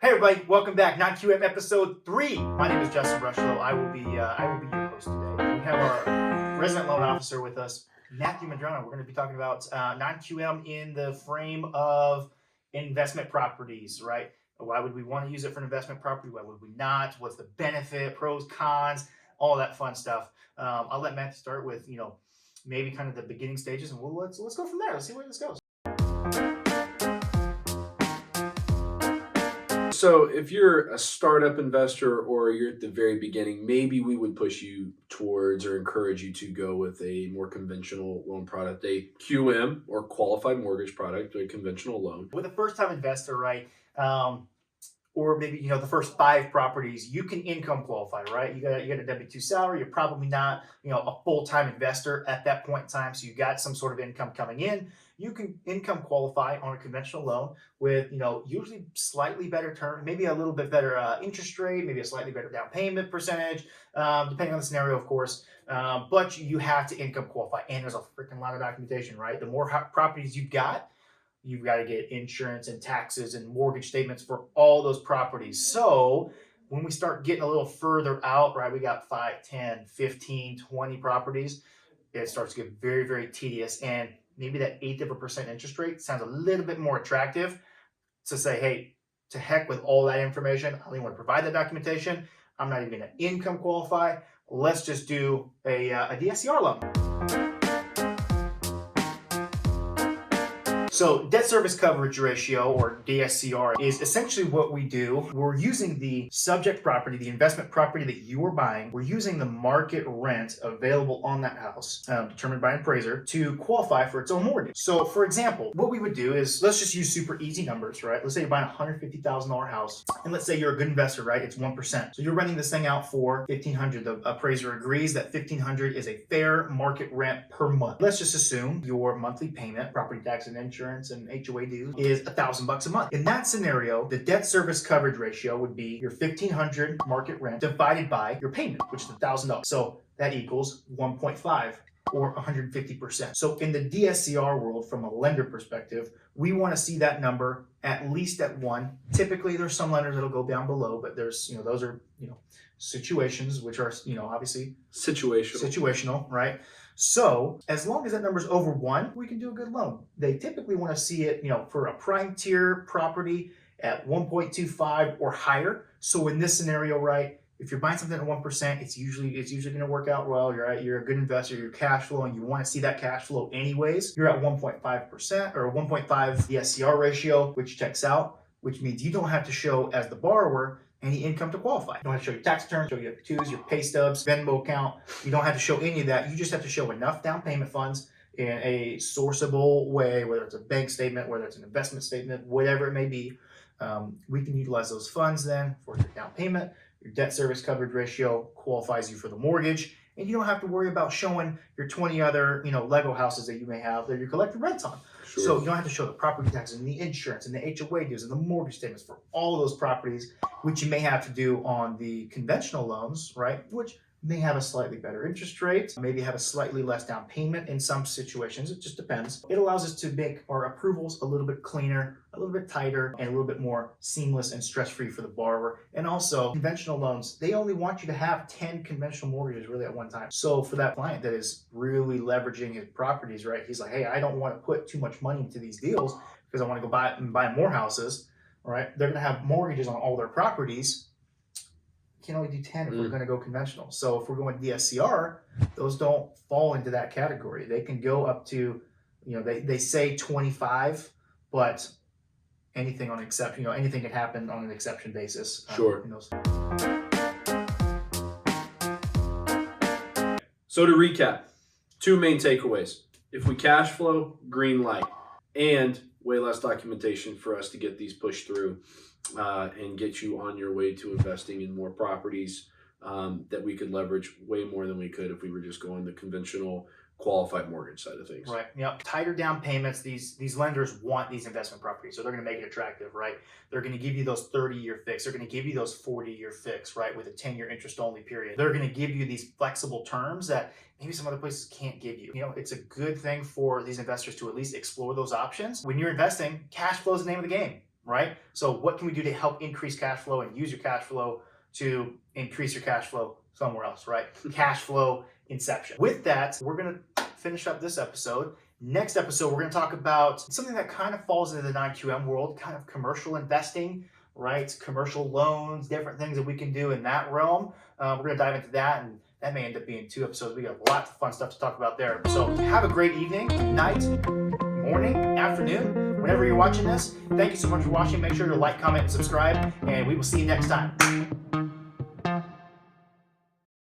Hey everybody, welcome back. Non-QM episode 3. My name is Justin Rocheleau. I will be your host today. We have our resident loan officer with us, Matthew Medrano. We're going to be talking about non-QM in the frame of investment properties, right? Why would we want to use it for an investment property? Why would we not? What's the benefit, pros, cons, all that fun stuff. I'll let Matthew start with, maybe kind of the beginning stages, and let's go from there. Let's see where this goes. So if you're a startup investor or you're at the very beginning, maybe we would push you towards or encourage you to go with a more conventional loan product, a QM or qualified mortgage product, or a conventional loan. With a first-time investor, right? Or maybe the first 5 properties, you can income qualify, right? You got a W-2 salary. You're probably not a full-time investor at that point in time, so you got some sort of income coming in. You can income qualify on a conventional loan with usually slightly better term, maybe a little bit better interest rate, maybe a slightly better down payment percentage, depending on the scenario, of course. But you have to income qualify, and there's a freaking lot of documentation, right? The more properties you've got to get insurance and taxes and mortgage statements for all those properties. So when we start getting a little further out, right, we got 5, 10, 15, 20 properties, it starts to get very, very tedious. And maybe that 1/8% interest rate sounds a little bit more attractive to say, hey, to heck with all that information. I don't even want to provide that documentation. I'm not even going to income qualify. Let's just do a DSCR loan. So debt service coverage ratio, or DSCR, is essentially what we do. We're using the subject property, the investment property that you are buying. We're using the market rent available on that house, determined by an appraiser, to qualify for its own mortgage. So for example, what we would do is, let's just use super easy numbers, right? Let's say you're buying a $150,000 house, and let's say you're a good investor, right? It's 1%. So you're renting this thing out for $1,500. The appraiser agrees that $1,500 is a fair market rent per month. Let's just assume your monthly payment, property tax and insurance and HOA dues, is $1,000 a month. In that scenario, the debt service coverage ratio would be your $1,500 market rent divided by your payment, which is $1,000. So that equals 1.5 or 150%. So in the DSCR world, from a lender perspective, we want to see that number at least at 1. Typically, there's some lenders that'll go down below, but there's those are situations which are obviously situational, right? So as long as that number is over 1, we can do a good loan. They typically want to see it, for a prime tier property at 1.25 or higher. So in this scenario, right, if you're buying something at 1%, it's usually going to work out well. You're a good investor. You're cash flow, and you want to see that cash flow anyways. You're at 1.5% or 1.5 DSCR ratio, which checks out, which means you don't have to show, as the borrower, any income to qualify. You don't have to show your tax returns, show your W-2s, your pay stubs, Venmo account. You don't have to show any of that. You just have to show enough down payment funds in a sourceable way, whether it's a bank statement, whether it's an investment statement, whatever it may be. We can utilize those funds then for your down payment. Your debt service coverage ratio qualifies you for the mortgage, and you don't have to worry about showing your 20 other, Lego houses that you may have that you're collecting rent on. Sure. So you don't have to show the property taxes and the insurance and the HOA dues and the mortgage statements for all of those properties, which you may have to do on the conventional loans, right? Which may have a slightly better interest rate, maybe have a slightly less down payment in some situations. It just depends. It allows us to make our approvals a little bit cleaner, a little bit tighter, and a little bit more seamless and stress-free for the borrower. And also, conventional loans, they only want you to have 10 conventional mortgages really at one time. So for that client that is really leveraging his properties, right, he's like, hey, I don't want to put too much money into these deals because I want to go buy more houses, right? They're going to have mortgages on all their properties. Can only do 10 if we're going to go conventional. So if we're going DSCR, those don't fall into that category. They can go up to, they say 25, but anything on exception, anything can happen on an exception basis. Sure. So to recap, 2 main takeaways. If we cash flow, green light, and way less documentation for us to get these pushed through and get you on your way to investing in more properties that we could leverage way more than we could if we were just going the conventional qualified mortgage side of things. Right. Yep. Tighter down payments. These lenders want these investment properties, so they're going to make it attractive, right? They're going to give you those 30-year fix. They're going to give you those 40-year fix, right, with a 10-year interest-only period. They're going to give you these flexible terms that maybe some other places can't give you. It's a good thing for these investors to at least explore those options. When you're investing, cash flow is the name of the game. right? So what can we do to help increase cash flow and use your cash flow to increase your cash flow somewhere else, right? Cash flow inception. With that, we're going to finish up this episode. Next episode, we're going to talk about something that kind of falls into the non-QM world, kind of commercial investing, right? Commercial loans, different things that we can do in that realm. We're going to dive into that, and that may end up being 2 episodes. We got lots of fun stuff to talk about there. So have a great evening, night, morning, afternoon, whenever you're watching this. Thank you so much for watching. Make sure to like, comment, and subscribe, and we will see you next time.